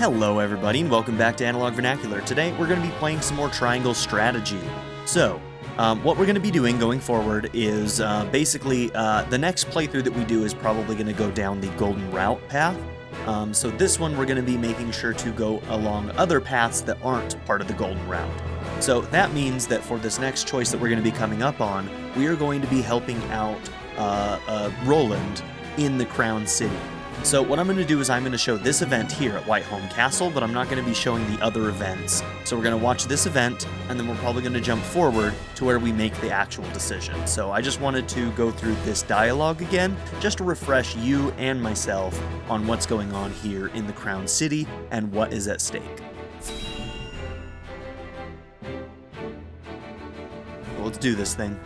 Hello everybody and welcome back to Analog Vernacular. Today we're going to be playing some more Triangle Strategy. So, what we're going to be doing going forward is basically the next playthrough that we do is probably going to go down the Golden Route path. So this one we're going to be making sure to go along other paths that aren't part of the Golden Route. So that means that for this next choice that we're going to be coming up on, we are going to be helping out Roland in the Crown City. So what I'm going to do is I'm going to show this event here at Whiteholm Castle, but I'm not going to be showing the other events. So we're going to watch this event, and then we're probably going to jump forward to where we make the actual decision. So I just wanted to go through this dialogue again, just to refresh you and myself on what's going on here in the Crown City and what is at stake. Well, let's do this thing.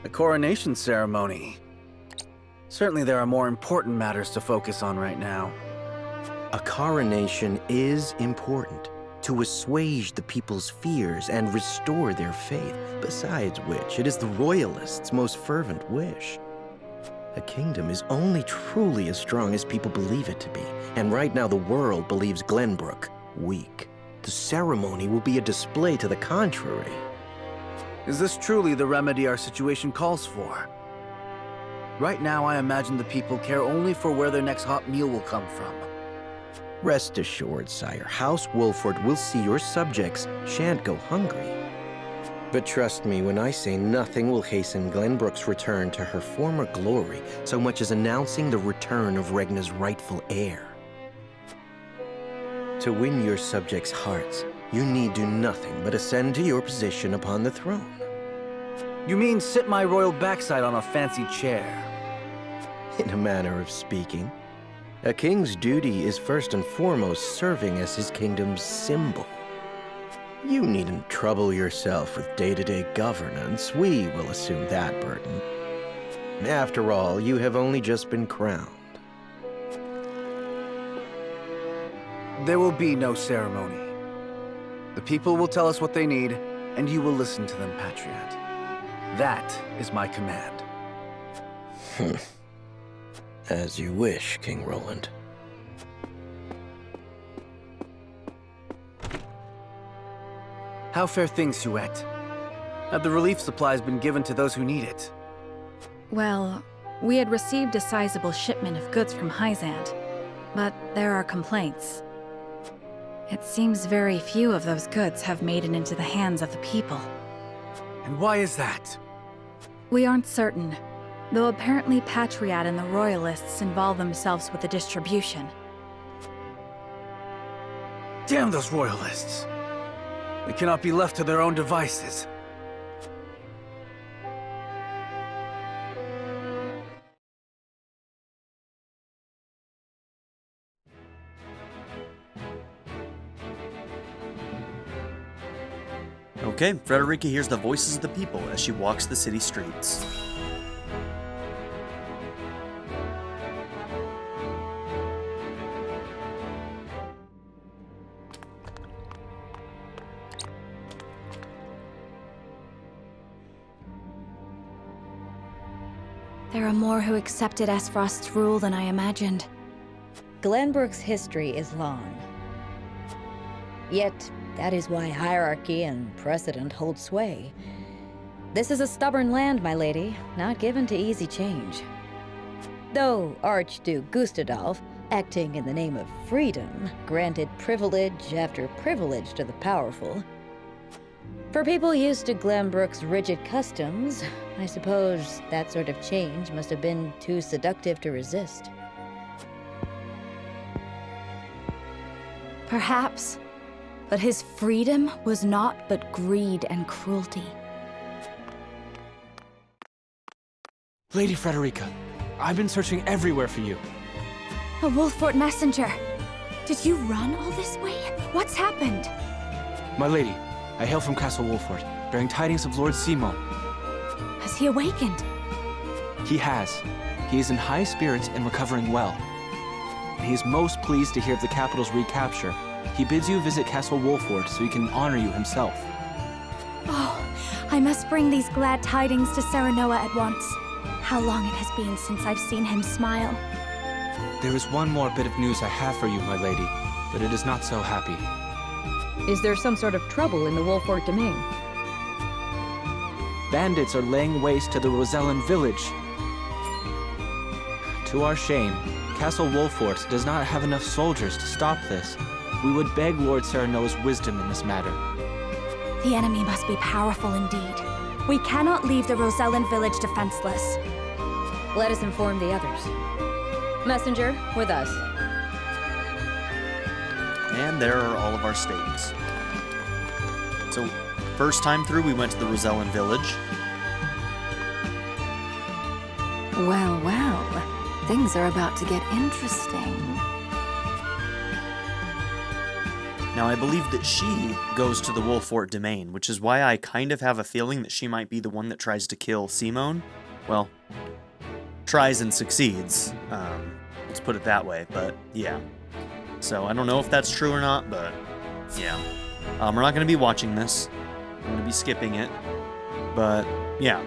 A coronation ceremony. Certainly there are more important matters to focus on right now. A coronation is important to assuage the people's fears and restore their faith, besides which it is the Royalists' most fervent wish. A kingdom is only truly as strong as people believe it to be, and right now the world believes Glenbrook weak. The ceremony will be a display to the contrary. Is this truly the remedy our situation calls for? Right now, I imagine the people care only for where their next hot meal will come from. Rest assured, sire, House Wolford will see your subjects shan't go hungry. But trust me when I say nothing will hasten Glenbrook's return to her former glory so much as announcing the return of Regna's rightful heir. To win your subjects' hearts, you need do nothing but ascend to your position upon the throne. You mean sit my royal backside on a fancy chair? In a manner of speaking. A king's duty is first and foremost serving as his kingdom's symbol. You needn't trouble yourself with day-to-day governance. We will assume that burden. After all, you have only just been crowned. There will be no ceremony. The people will tell us what they need, and you will listen to them, Patriot. That is my command. As you wish, King Roland. How fare things, Huette? Have the relief supplies been given to those who need it? Well, we had received a sizable shipment of goods from Hyzant, but there are complaints. It seems very few of those goods have made it into the hands of the people. And why is that? We aren't certain, though apparently Patriot and the Royalists involve themselves with the distribution. Damn those Royalists! They cannot be left to their own devices. Okay, Frederica hears the voices of the people as she walks the city streets. There are more who accepted Esfrost's rule than I imagined. Glenbrook's history is long. Yet, that is why hierarchy and precedent hold sway. This is a stubborn land, my lady, not given to easy change. Though Archduke Gustadolf, acting in the name of freedom, granted privilege after privilege to the powerful. For people used to Glenbrook's rigid customs, I suppose that sort of change must have been too seductive to resist. Perhaps. But his freedom was naught but greed and cruelty. Lady Frederica, I've been searching everywhere for you. A Wolfort messenger! Did you run all this way? What's happened? My lady, I hail from Castle Wolfort, bearing tidings of Lord Simon. Has he awakened? He has. He is in high spirits and recovering well. And he is most pleased to hear of the capital's recapture. He bids you visit Castle Wolfort so he can honor you himself. Oh, I must bring these glad tidings to Serenoa at once. how long it has been since I've seen him smile. There is one more bit of news I have for you, my lady, but it is not so happy. Is there some sort of trouble in the Wolfort domain? Bandits are laying waste to the Rosellan village. To our shame, Castle Wolfort does not have enough soldiers to stop this. We would beg Lord Serenoa's wisdom in this matter. The enemy must be powerful indeed. We cannot leave the Rosellan village defenseless. Let us inform the others. Messenger, with us. And there are all of our states. So, first time through, we went to the Rosellan village. Well, well. Things are about to get interesting. Now, I believe that she goes to the Wolfort domain, which is why I kind of have a feeling that she might be the one that tries to kill Simone. Well, tries and succeeds. Let's put it that way, but yeah. So, I don't know if that's true or not, but yeah. We're not going to be watching this. I'm going to be skipping it. But, yeah.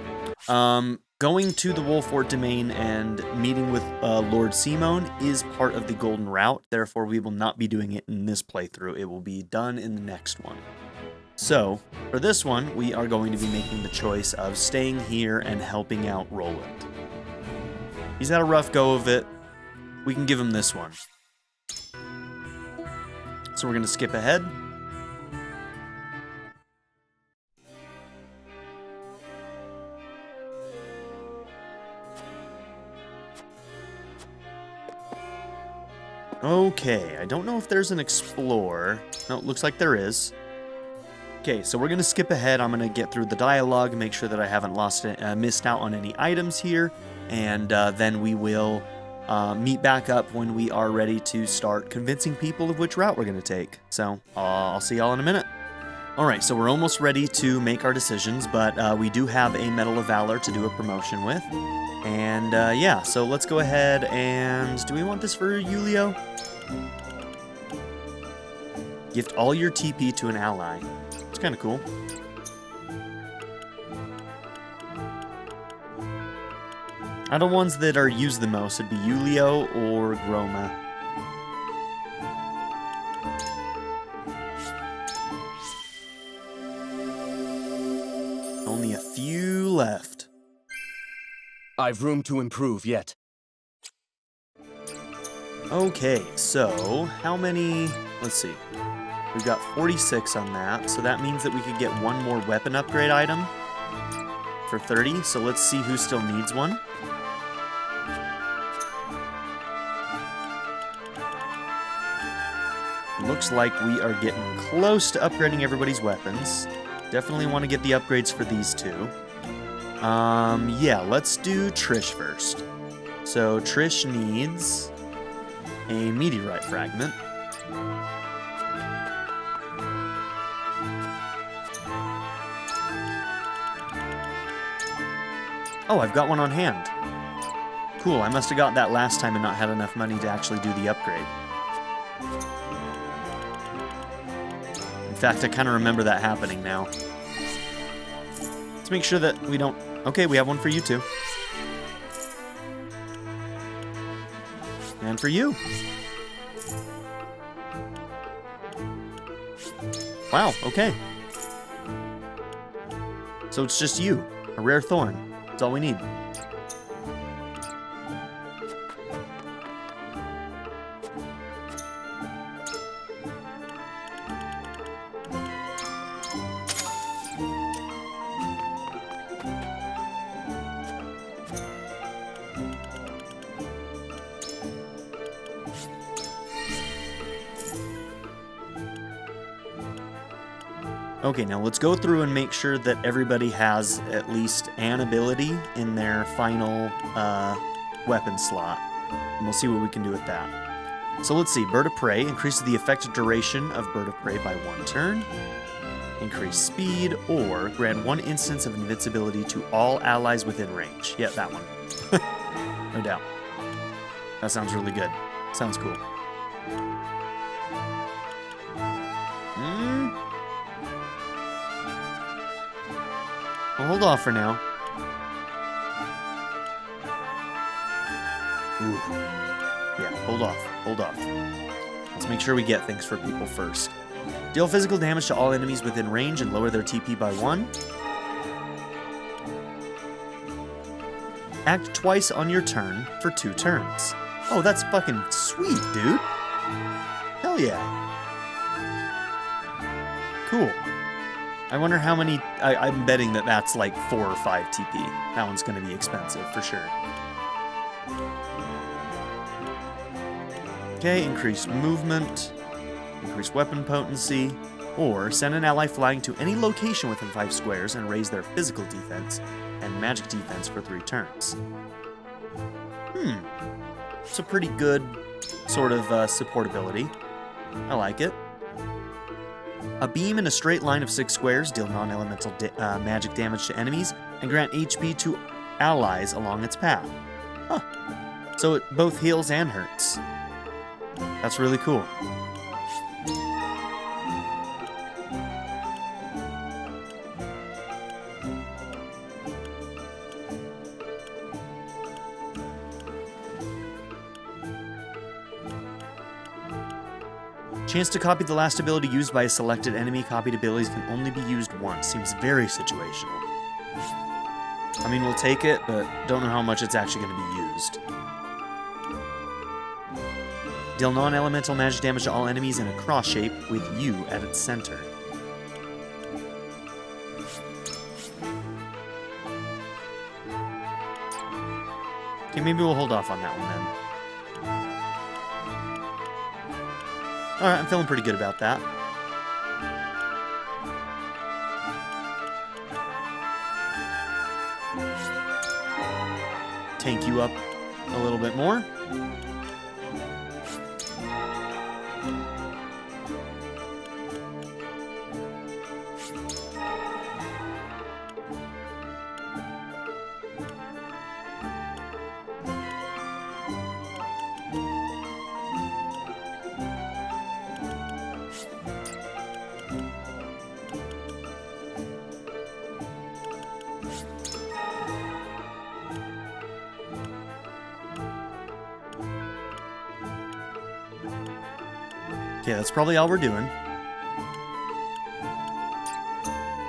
Going to the Wolfort domain and meeting with Lord Simone is part of the Golden Route. Therefore, we will not be doing it in this playthrough. It will be done in the next one. So, for this one, we are going to be making the choice of staying here and helping out Roland. He's had a rough go of it. We can give him this one. So we're going to skip ahead. Okay, I don't know if there's an explorer. No, it looks like there is. Okay, so we're going to skip ahead. I'm going to get through the dialogue, make sure that I haven't missed out on any items here, and then we will meet back up when we are ready to start convincing people of which route we're going to take. So, I'll see y'all in a minute. Alright, so we're almost ready to make our decisions, but we do have a Medal of Valor to do a promotion with. And yeah, so let's go ahead and... Do we want this for Julio? Gift all your TP to an ally. It's kind of cool. Out of the ones that are used the most, it'd be Julio or Groma. Only a few left. I've room to improve yet. Okay, so how many... Let's see. We've got 46 on that, so that means that we could get one more weapon upgrade item for 30. So let's see who still needs one. Looks like we are getting close to upgrading everybody's weapons. Definitely want to get the upgrades for these two. Yeah, let's do Trish first. So Trish needs a meteorite fragment. Oh, I've got one on hand. Cool, I must have got that last time and not had enough money to actually do the upgrade. In fact, I kind of remember that happening now. Let's make sure that we don't... Okay, we have one for you too. And for you. Wow, okay. So it's just you. A rare thorn. That's all we need. Okay, now let's go through and make sure that everybody has at least an ability in their final weapon slot. And we'll see what we can do with that. So let's see, Bird of Prey increases the effective duration of Bird of Prey by 1 turn. Increase speed, or grant 1 instance of invincibility to all allies within range. Yeah, that one. No doubt. That sounds really good. Sounds cool. Well, hold off for now. Ooh. Yeah, hold off. Hold off. Let's make sure we get things for people first. Deal physical damage to all enemies within range and lower their TP by 1. Act twice on your turn for 2 turns. Oh, that's fucking sweet, dude. Hell yeah. Cool. I wonder how many... I'm betting that that's like 4 or 5 TP. That one's going to be expensive, for sure. Okay, increased movement, increased weapon potency, or send an ally flying to any location within 5 squares and raise their physical defense and magic defense for 3 turns. It's a pretty good sort of support ability. I like it. A beam in a straight line of 6 squares, deal non-elemental magic damage to enemies, and grant HP to allies along its path. Huh. So it both heals and hurts. That's really cool. Chance to copy the last ability used by a selected enemy. Copied abilities can only be used once. Seems very situational. I mean, we'll take it, but don't know how much it's actually going to be used. Deal non-elemental magic damage to all enemies in a cross shape with you at its center. Okay, maybe we'll hold off on that one then. Alright, I'm feeling pretty good about that. Tank you up a little bit more. Okay, that's probably all we're doing.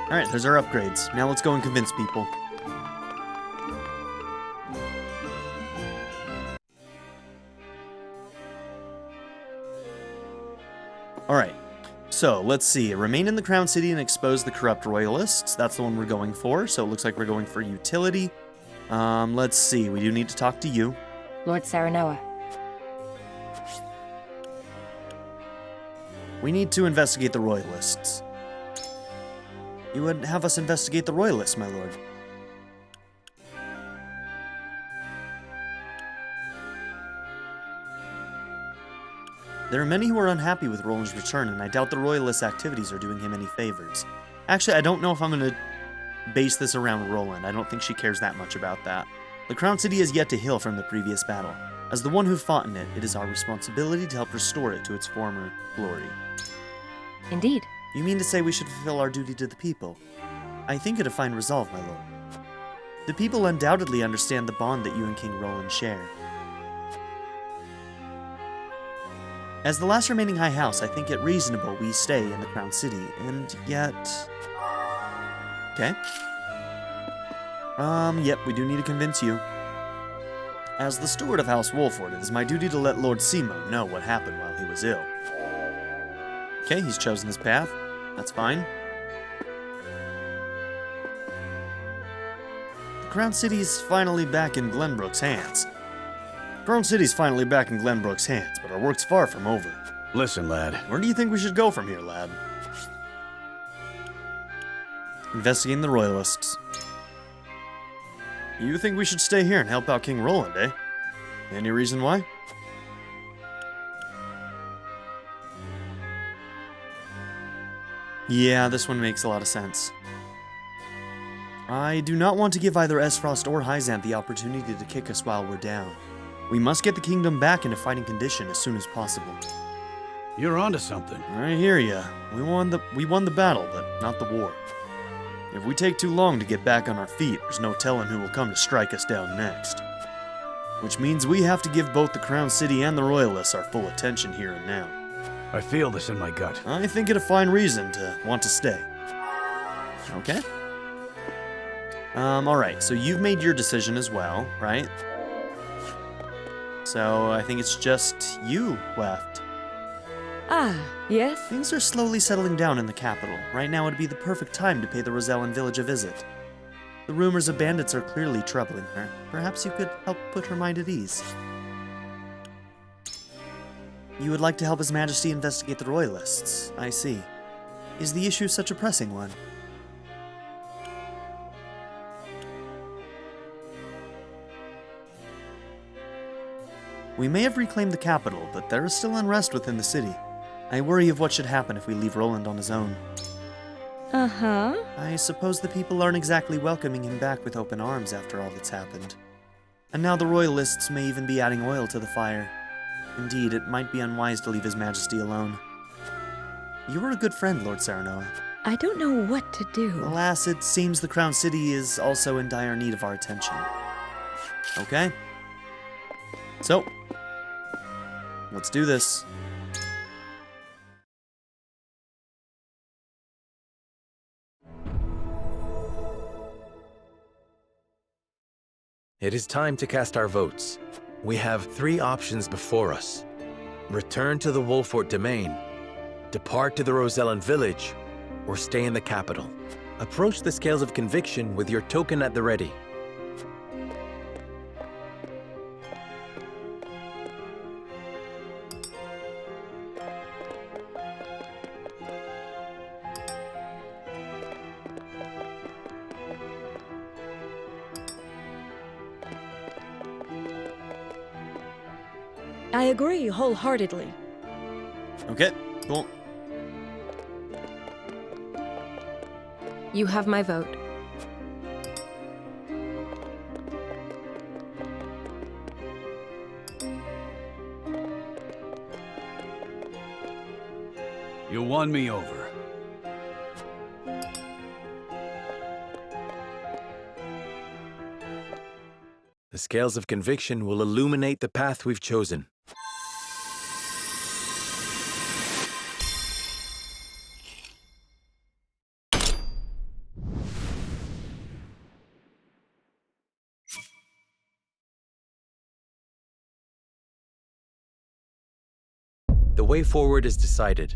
Alright, there's our upgrades. Now let's go and convince people. Alright, so let's see. Remain in the Crown City and expose the corrupt Royalists. That's the one we're going for, so it looks like we're going for utility. Let's see. We do need to talk to you. Lord Serenoa. We need to investigate the Royalists. You would have us investigate the Royalists, my lord. There are many who are unhappy with Roland's return, and I doubt the Royalist activities are doing him any favors. Actually, I don't know if I'm going to base this around Roland. I don't think she cares that much about that. The Crown City is yet to heal from the previous battle. As the one who fought in it, it is our responsibility to help restore it to its former glory. Indeed. You mean to say we should fulfill our duty to the people? I think it a fine resolve, my lord. The people undoubtedly understand the bond that you and King Roland share. As the last remaining High House, I think it reasonable we stay in the Crown City, and yet... Okay. Yep, we do need to convince you. As the steward of House Wolford, it is my duty to let Lord Simo know what happened while he was ill. Okay, he's chosen his path. That's fine. The Crown City's finally back in Glenbrook's hands. Crown City's finally back in Glenbrook's hands, but our work's far from over. Listen, lad. Where do you think we should go from here, lad? Investigating the Royalists. You think we should stay here and help out King Roland, eh? Any reason why? Yeah, this one makes a lot of sense. I do not want to give either Esfrost or Hyzanth the opportunity to kick us while we're down. We must get the kingdom back into fighting condition as soon as possible. You're onto something. I hear ya. We won the battle, but not the war. If we take too long to get back on our feet, there's no telling who will come to strike us down next. Which means we have to give both the Crown City and the Royalists our full attention here and now. I feel this in my gut. I think it a fine reason to want to stay. Okay. Alright, so you've made your decision as well, right? So I think it's just you left. Ah, yes? Things are slowly settling down in the capital. Right now would be the perfect time to pay the Rosellan village a visit. The rumors of bandits are clearly troubling her. Perhaps you could help put her mind at ease. You would like to help His Majesty investigate the Royalists. I see. Is the issue such a pressing one? We may have reclaimed the capital, but there is still unrest within the city. I worry of what should happen if we leave Roland on his own. Uh-huh. I suppose the people aren't exactly welcoming him back with open arms after all that's happened. And now the Royalists may even be adding oil to the fire. Indeed, it might be unwise to leave His Majesty alone. You are a good friend, Lord Serenoa. I don't know what to do. Alas, it seems the Crown City is also in dire need of our attention. Okay. So, let's do this. It is time to cast our votes. We have 3 options before us. Return to the Wolfort domain, depart to the Rosellan village, or stay in the capital. Approach the scales of conviction with your token at the ready. I agree wholeheartedly. Okay, cool. You have my vote. You won me over. The scales of conviction will illuminate the path we've chosen. The way forward is decided.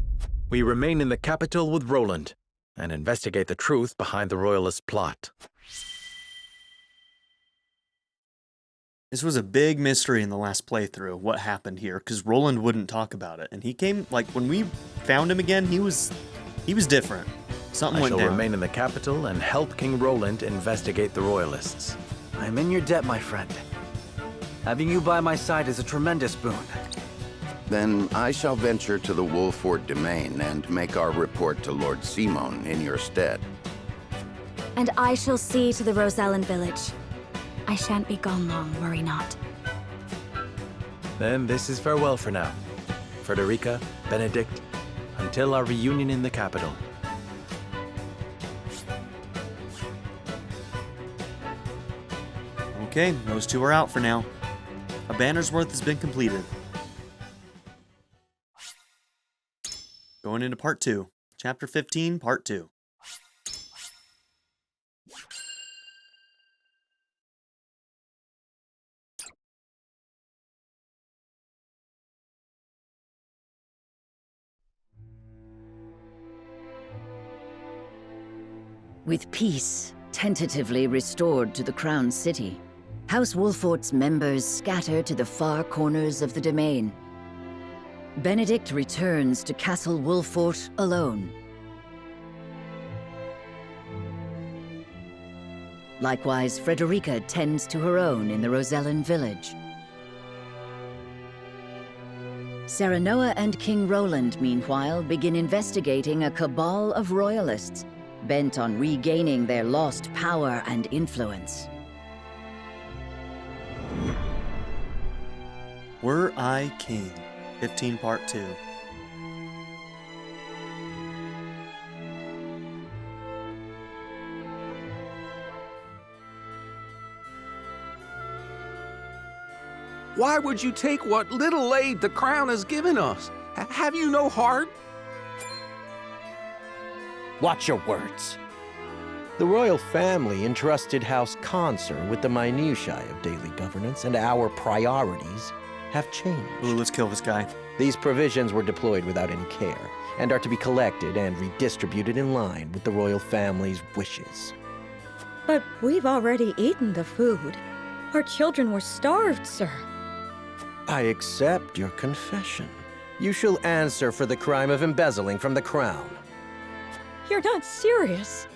We remain in the capital with Roland and investigate the truth behind the Royalist plot. This was a big mystery in the last playthrough, what happened here, because Roland wouldn't talk about it. And he came, like, when we found him again, he was different. Something I went shall down. remain in the capital and help King Roland investigate the Royalists. I'm in your debt, my friend. Having you by my side is a tremendous boon. Then I shall venture to the Wolfort domain and make our report to Lord Simon in your stead. And I shall see to the Rosellan village. I shan't be gone long, worry not. Then this is farewell for now. Frederica, Benedict, until our reunion in the capital. Okay, those two are out for now. A banner's worth has been completed. Going into part 2. Chapter 15, part 2. With peace tentatively restored to the Crown City, House Wolfort's members scatter to the far corners of the domain. Benedict returns to Castle Wolfort alone. Likewise, Frederica tends to her own in the Rosellan village. Serenoa and King Roland, meanwhile, begin investigating a cabal of Royalists, bent on regaining their lost power and influence. Were I King? 15 part 2. Why would you take what little aid the crown has given us? Have you no heart? Watch your words. The royal family entrusted House Consort with the minutiae of daily governance, and our priorities have changed. Ooh, let's kill this guy. These provisions were deployed without any care, and are to be collected and redistributed in line with the royal family's wishes. But we've already eaten the food. Our children were starved, sir. I accept your confession. You shall answer for the crime of embezzling from the crown. You're not serious.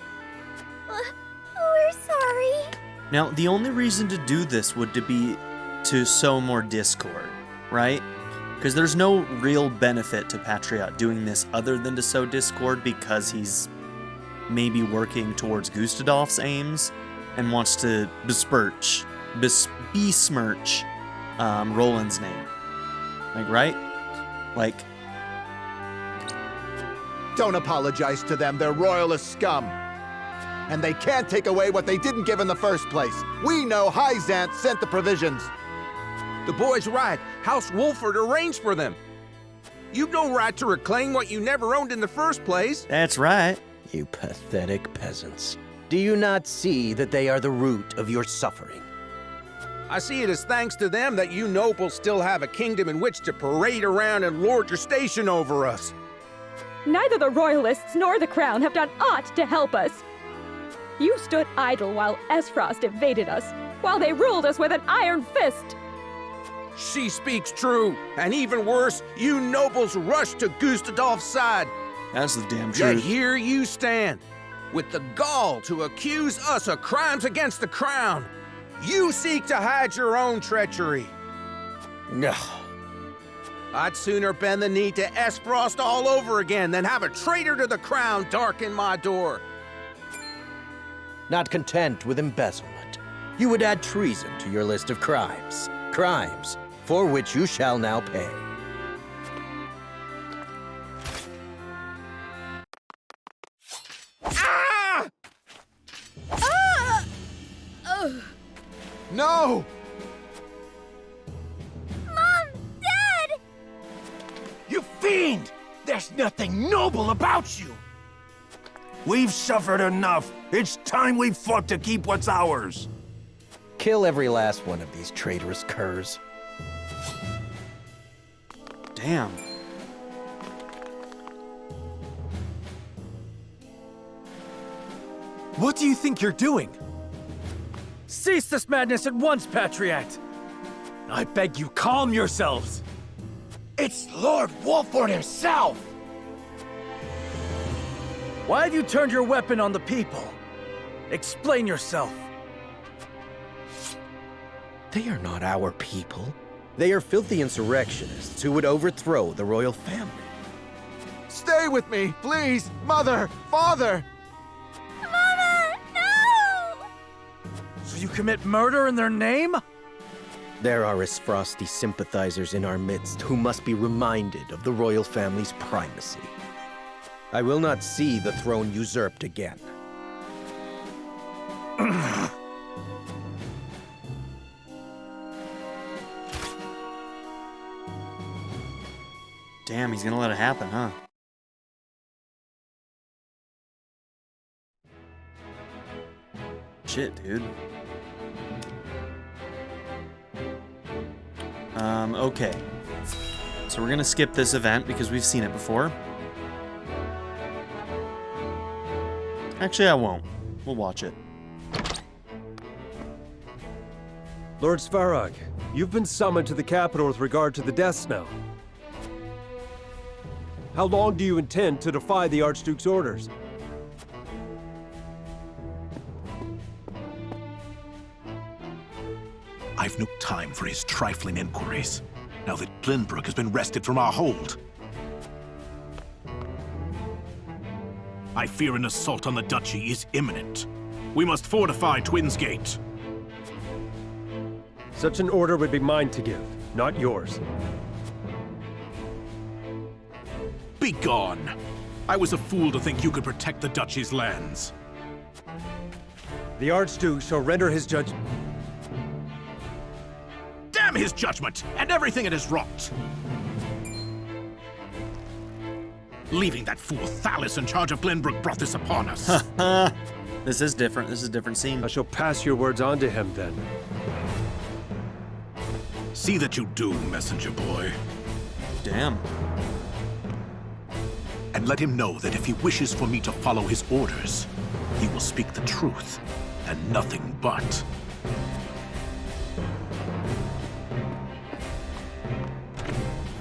We're sorry. Now, the only reason to do this would be to sow more discord, right? Because there's no real benefit to Patriot doing this other than to sow discord, because he's maybe working towards Gustadolf's aims and wants to besmirch Roland's name. Like, right? Like... Don't apologize to them, they're Royalist scum. And they can't take away what they didn't give in the first place. We know Hyzant sent the provisions. The boy's right. House Wolford arranged for them. You've no right to reclaim what you never owned in the first place. That's right. You pathetic peasants. Do you not see that they are the root of your suffering? I see it as thanks to them that you nobles still have a kingdom in which to parade around and lord your station over us. Neither the Royalists nor the Crown have done aught to help us. You stood idle while Esfrost invaded us, while they ruled us with an iron fist. She speaks true, and even worse, you nobles rushed to Gustadolf's side. That's the damn Yet truth. here you stand, with the gall to accuse us of crimes against the crown. You seek to hide your own treachery. No. I'd sooner bend the knee to Esfrost all over again than have a traitor to the crown darken my door. Not content with embezzlement, you would add treason to your list of crimes. Crimes for which you shall now pay. Ah! Ah! No! Mom! Dad! You fiend! There's nothing noble about you! We've suffered enough. It's time we fought to keep what's ours. Kill every last one of these traitorous curs. Damn. What do you think you're doing? Cease this madness at once, Patriot! I beg you, calm yourselves! It's Lord Wolford himself! Why have you turned your weapon on the people? Explain yourself. They are not our people. They are filthy insurrectionists who would overthrow the royal family. Stay with me, please! Mother! Father! Mama! No! So you commit murder in their name? There are Esfrosti sympathizers in our midst who must be reminded of the royal family's primacy. I will not see the throne usurped again. Damn, he's gonna let it happen, huh? Shit, dude. Okay. So we're gonna skip this event because we've seen it before. Actually, I won't. We'll watch it. Lord Svarog, you've been summoned to the capital with regard to the death snow. How long do you intend to defy the Archduke's orders? I've no time for his trifling inquiries, now that Glenbrook has been wrested from our hold. I fear an assault on the duchy is imminent. We must fortify Twins Gate. Such an order would be mine to give, not yours. Begone! I was a fool to think you could protect the duchy's lands. The Archduke shall render his judgment. Damn his judgment and everything it has wrought. Leaving that fool Thalys in charge of Glenbrook brought this upon us. This is different. This is a different scene. I shall pass your words on to him then. See that you do, messenger boy. Damn. And let him know that if he wishes for me to follow his orders, he will speak the truth and nothing but.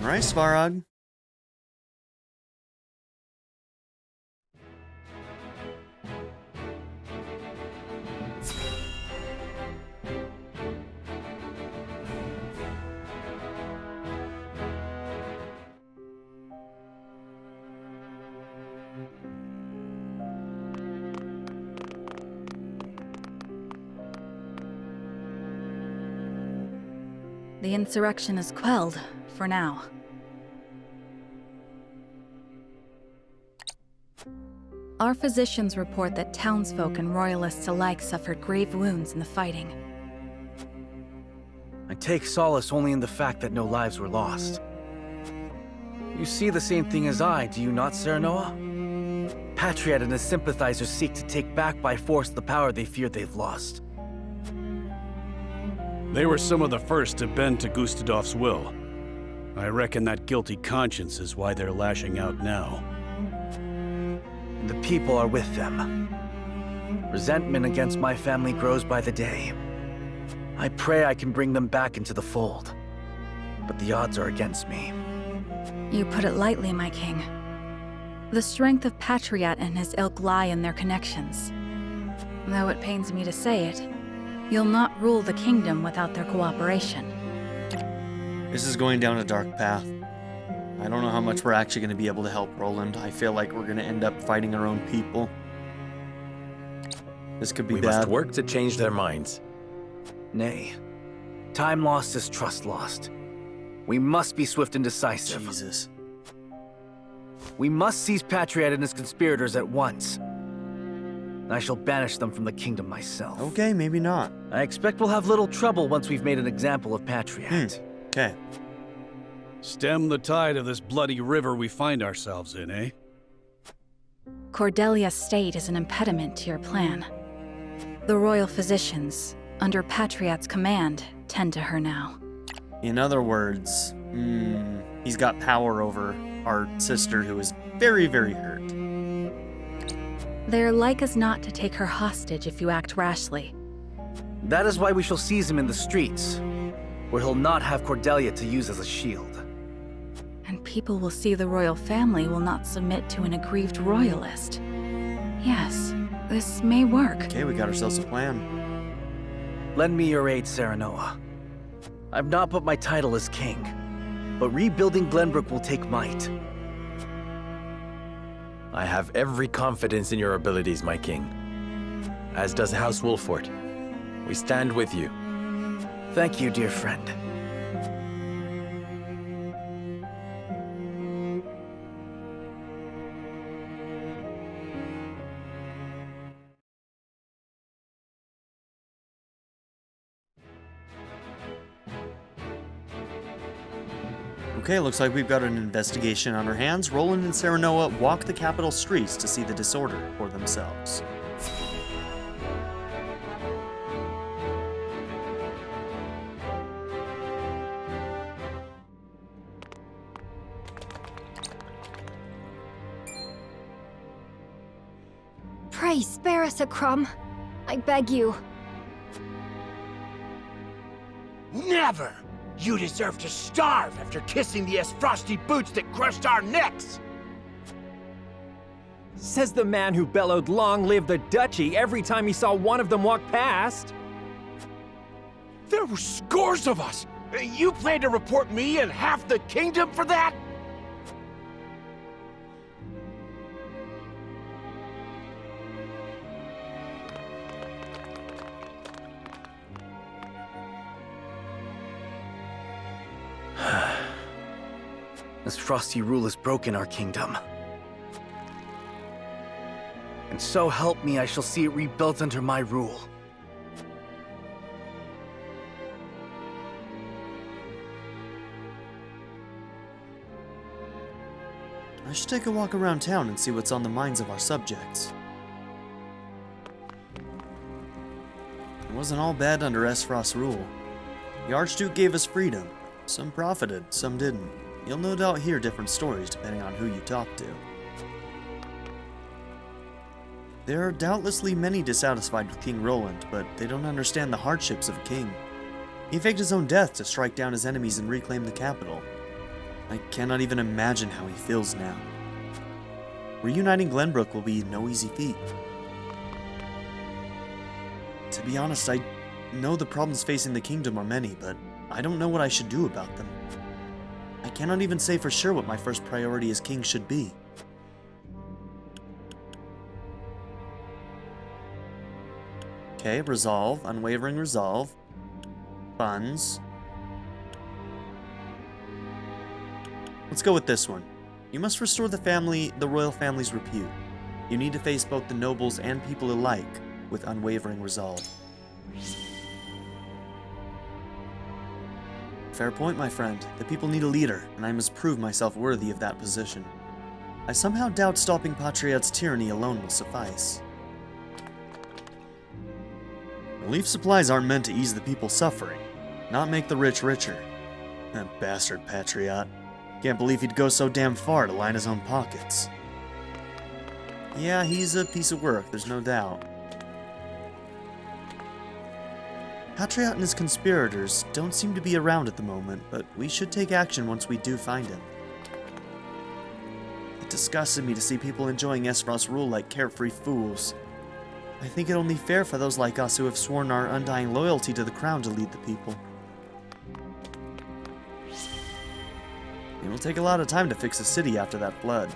All right, Svarog. The insurrection is quelled, for now. Our physicians report that townsfolk and Royalists alike suffered grave wounds in the fighting. I take solace only in the fact that no lives were lost. You see the same thing as I, do you not, Serenoa? Patriot and his sympathizers seek to take back by force the power they fear they've lost. They were some of the first to bend to Gustadov's will. I reckon that guilty conscience is why they're lashing out now. And the people are with them. Resentment against my family grows by the day. I pray I can bring them back into the fold. But the odds are against me. You put it lightly, my king. The strength of Patriot and his ilk lie in their connections. Though it pains me to say it, you'll not rule the kingdom without their cooperation. This is going down a dark path. I don't know how much we're actually going to be able to help Roland. I feel like we're going to end up fighting our own people. This could be bad. We must work to change their minds. Nay. Time lost is trust lost. We must be swift and decisive. Jesus. We must seize Patriot and his conspirators at once. I shall banish them from the kingdom myself. Okay, maybe not. I expect we'll have little trouble once we've made an example of Patriot. Okay. Stem the tide of this bloody river we find ourselves in, eh? Cordelia's state is an impediment to your plan. The royal physicians, under Patriot's command, tend to her now. In other words, he's got power over our sister who is very, very hurt. They're like as not to take her hostage if you act rashly. That is why we shall seize him in the streets, where he'll not have Cordelia to use as a shield. And people will see the royal family will not submit to an aggrieved royalist. Yes, this may work. Okay, we got ourselves a plan. Lend me your aid, Serenoa. I've not put my title as king, but rebuilding Glenbrook will take might. I have every confidence in your abilities, my king. As does House Wolfort. We stand with you. Thank you, dear friend. Okay, looks like we've got an investigation on our hands. Roland and Serenoa walk the capital streets to see the disorder for themselves. Pray spare us a crumb. I beg you. Never! You deserve to starve after kissing the frosty boots that crushed our necks! Says the man who bellowed "Long live the Duchy" every time he saw one of them walk past. There were scores of us! You plan to report me and half the kingdom for that? This frosty rule has broken our kingdom. And so help me, I shall see it rebuilt under my rule. I should take a walk around town and see what's on the minds of our subjects. It wasn't all bad under Esfrost's rule. The Archduke gave us freedom. Some profited, some didn't. You'll no doubt hear different stories depending on who you talk to. There are doubtlessly many dissatisfied with King Roland, but they don't understand the hardships of a king. He faked his own death to strike down his enemies and reclaim the capital. I cannot even imagine how he feels now. Reuniting Glenbrook will be no easy feat. To be honest, I know the problems facing the kingdom are many, but I don't know what I should do about them. I cannot even say for sure what my first priority as king should be. Okay, resolve, unwavering resolve, funds. Let's go with this one. You must restore the royal family's repute. You need to face both the nobles and people alike with unwavering resolve. Fair point, my friend. The people need a leader, and I must prove myself worthy of that position. I somehow doubt stopping Patriot's tyranny alone will suffice. Relief supplies aren't meant to ease the people suffering, not make the rich richer. That bastard Patriot. Can't believe he'd go so damn far to line his own pockets. Yeah, he's a piece of work, there's no doubt. Patriot and his conspirators don't seem to be around at the moment, but we should take action once we do find him. It disgusted me to see people enjoying Esfrost's rule like carefree fools. I think it only fair for those like us who have sworn our undying loyalty to the crown to lead the people. It will take a lot of time to fix the city after that flood.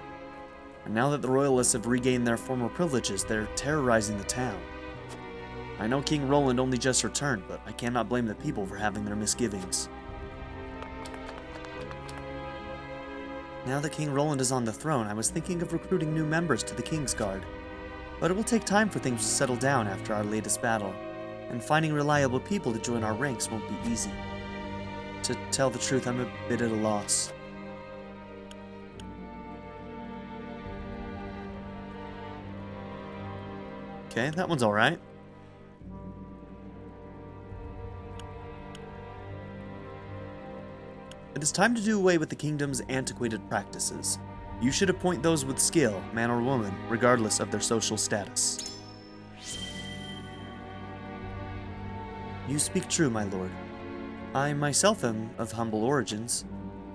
And now that the Royalists have regained their former privileges, they're terrorizing the town. I know King Roland only just returned, but I cannot blame the people for having their misgivings. Now that King Roland is on the throne, I was thinking of recruiting new members to the King's Guard. But it will take time for things to settle down after our latest battle, and finding reliable people to join our ranks won't be easy. To tell the truth, I'm a bit at a loss. Okay, that one's alright. It is time to do away with the kingdom's antiquated practices. You should appoint those with skill, man or woman, regardless of their social status. You speak true, my lord. I myself am of humble origins.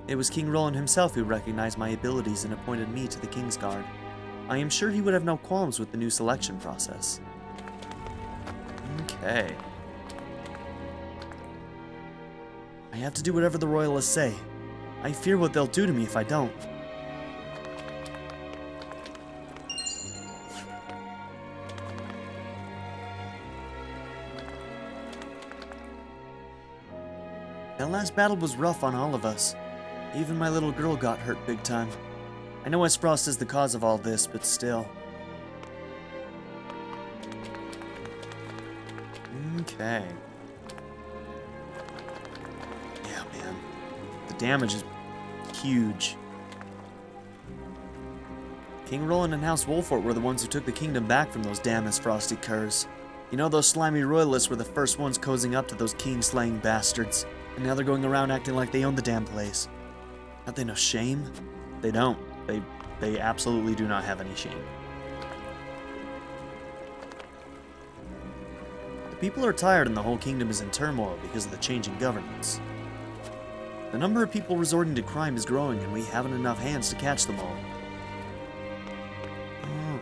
It was King Roland himself who recognized my abilities and appointed me to the King's Guard. I am sure he would have no qualms with the new selection process. Okay. I have to do whatever the Royalists say. I fear what they'll do to me if I don't. That last battle was rough on all of us. Even my little girl got hurt big time. I know Esfrost is the cause of all this, but still. Okay. Yeah, man. The damage is huge. King Roland and House Wolfort were the ones who took the kingdom back from those damn Esfrosty curs. You know, those slimy Royalists were the first ones cozying up to those king-slaying bastards. And now they're going around acting like they own the damn place. Have they no shame? They don't. They absolutely do not have any shame. The people are tired and the whole kingdom is in turmoil because of the changing governments. The number of people resorting to crime is growing and we haven't enough hands to catch them all.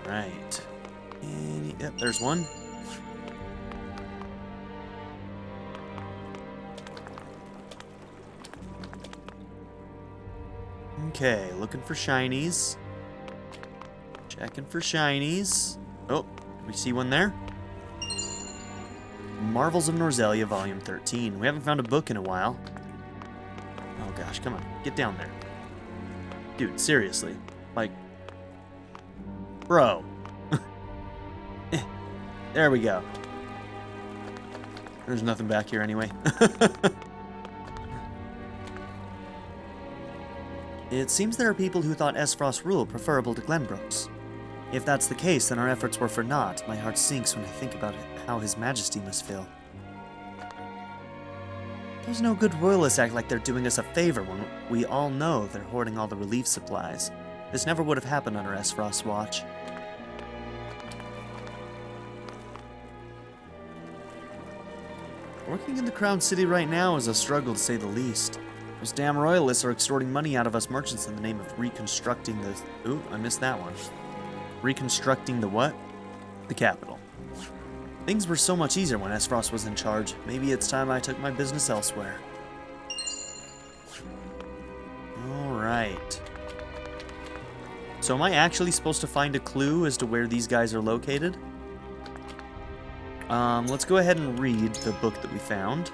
Alright. Yep, there's one. Okay, looking for shinies. Checking for shinies. Oh, we see one there. Marvels of Norzelia, Volume 13. We haven't found a book in a while. Oh gosh, come on. Get down there. Dude, seriously. Like... Bro. There we go. There's nothing back here anyway. It seems there are people who thought Esfrost's rule preferable to Glenbrook's. If that's the case, then our efforts were for naught. My heart sinks when I think about how His Majesty must feel. Those no good royalists act like they're doing us a favor when we all know they're hoarding all the relief supplies. This never would have happened under Esfrost's watch. Working in the Crown City right now is a struggle to say the least. Those damn royalists are extorting money out of us merchants in the name of reconstructing the... Ooh, I missed that one. Reconstructing the what? The capital. Things were so much easier when Esfrost was in charge. Maybe it's time I took my business elsewhere. Alright. So am I actually supposed to find a clue as to where these guys are located? Let's go ahead and read the book that we found.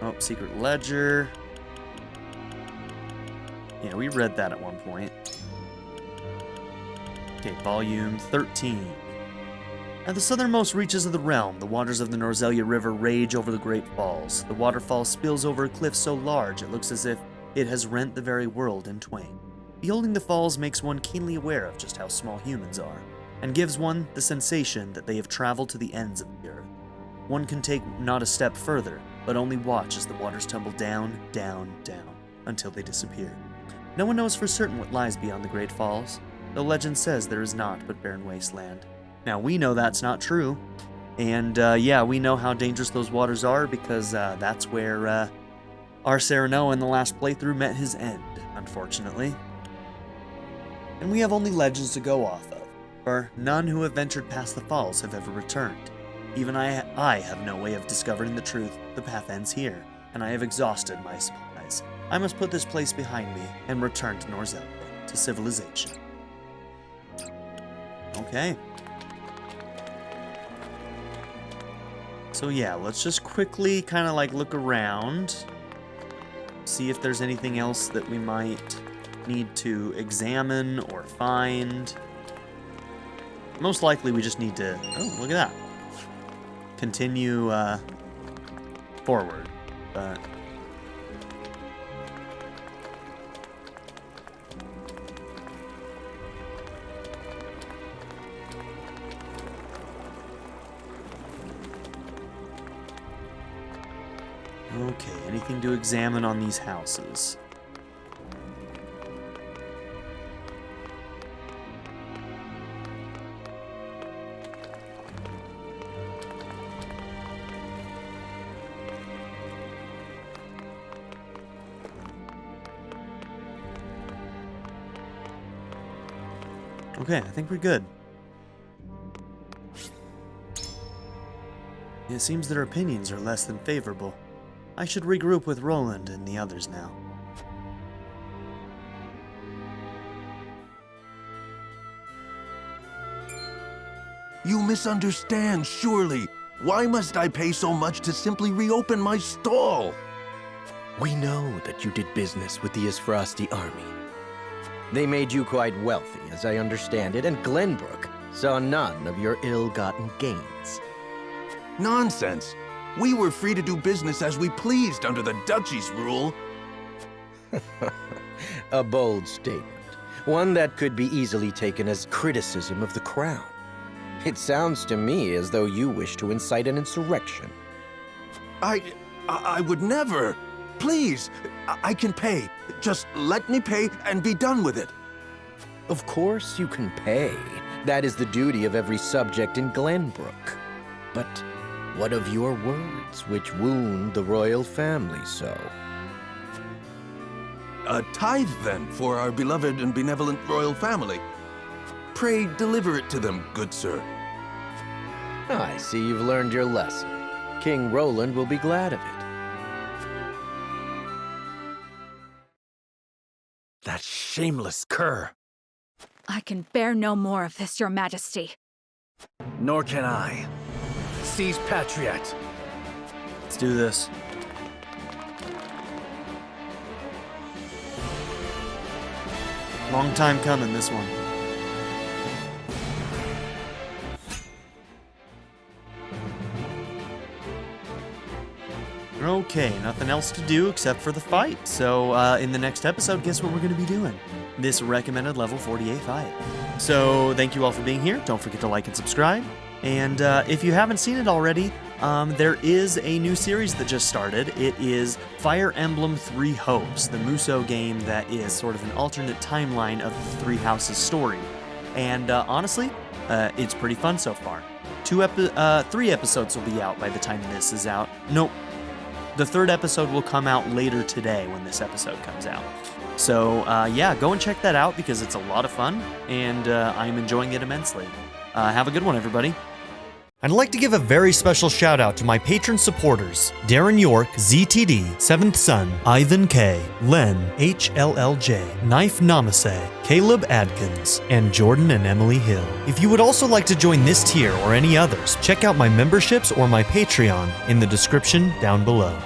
Oh, Secret Ledger. Yeah, we read that at one point. Okay, volume 13. At the southernmost reaches of the realm, the waters of the Norzelia River rage over the Great Falls. The waterfall spills over a cliff so large it looks as if it has rent the very world in twain. Beholding the falls makes one keenly aware of just how small humans are, and gives one the sensation that they have traveled to the ends of the earth. One can take not a step further, but only watch as the waters tumble down, down, down, until they disappear. No one knows for certain what lies beyond the Great Falls. The legend says there is naught but barren wasteland. Now, we know that's not true, and yeah, we know how dangerous those waters are because that's where our Serenoa in the last playthrough met his end, unfortunately. And we have only legends to go off of, for none who have ventured past the falls have ever returned. Even I have no way of discovering the truth. The path ends here, and I have exhausted my supplies. I must put this place behind me and return to Norzelia, to civilization. Okay. So yeah, let's just quickly kind of like look around, see if there's anything else that we might need to examine or find. Most likely we just need to, oh, look at that. Continue forward, but okay, anything to examine on these houses? Okay, I think we're good. It seems their opinions are less than favorable. I should regroup with Roland and the others now. You misunderstand, surely. Why must I pay so much to simply reopen my stall? We know that you did business with the Esfrosti army. They made you quite wealthy, as I understand it, and Glenbrook saw none of your ill-gotten gains. Nonsense! We were free to do business as we pleased under the Duchy's rule. A bold statement. One that could be easily taken as criticism of the crown. It sounds to me as though you wish to incite an insurrection. I would never. Please, I can pay. Just let me pay and be done with it. Of course you can pay. That is the duty of every subject in Glenbrook. But what of your words, which wound the royal family so? A tithe, then, for our beloved and benevolent royal family. Pray deliver it to them, good sir. I see you've learned your lesson. King Roland will be glad of it. That shameless cur. I can bear no more of this, Your Majesty. Nor can I. Seize Patriot. Let's do this. Long time coming, this one. Okay, nothing else to do except for the fight. So in the next episode, guess what we're going to be doing? This recommended level 48 fight. So thank you all for being here. Don't forget to like and subscribe. And if you haven't seen it already, there is a new series that just started. It is Fire Emblem Three Hopes, the Musou game that is sort of an alternate timeline of the Three Houses story. And honestly, it's pretty fun so far. 3 episodes will be out by the time this is out. Nope. The 3rd episode will come out later today when this episode comes out. So yeah, go and check that out because it's a lot of fun, and I'm enjoying it immensely. Have a good one, everybody. I'd like to give a very special shout out to my patron supporters: Darren York, ZTD, 7th Son, Ivan K, Len, HLLJ, Knife Namaste, Caleb Adkins, and Jordan and Emily Hill. If you would also like to join this tier or any others, check out my memberships or my Patreon in the description down below.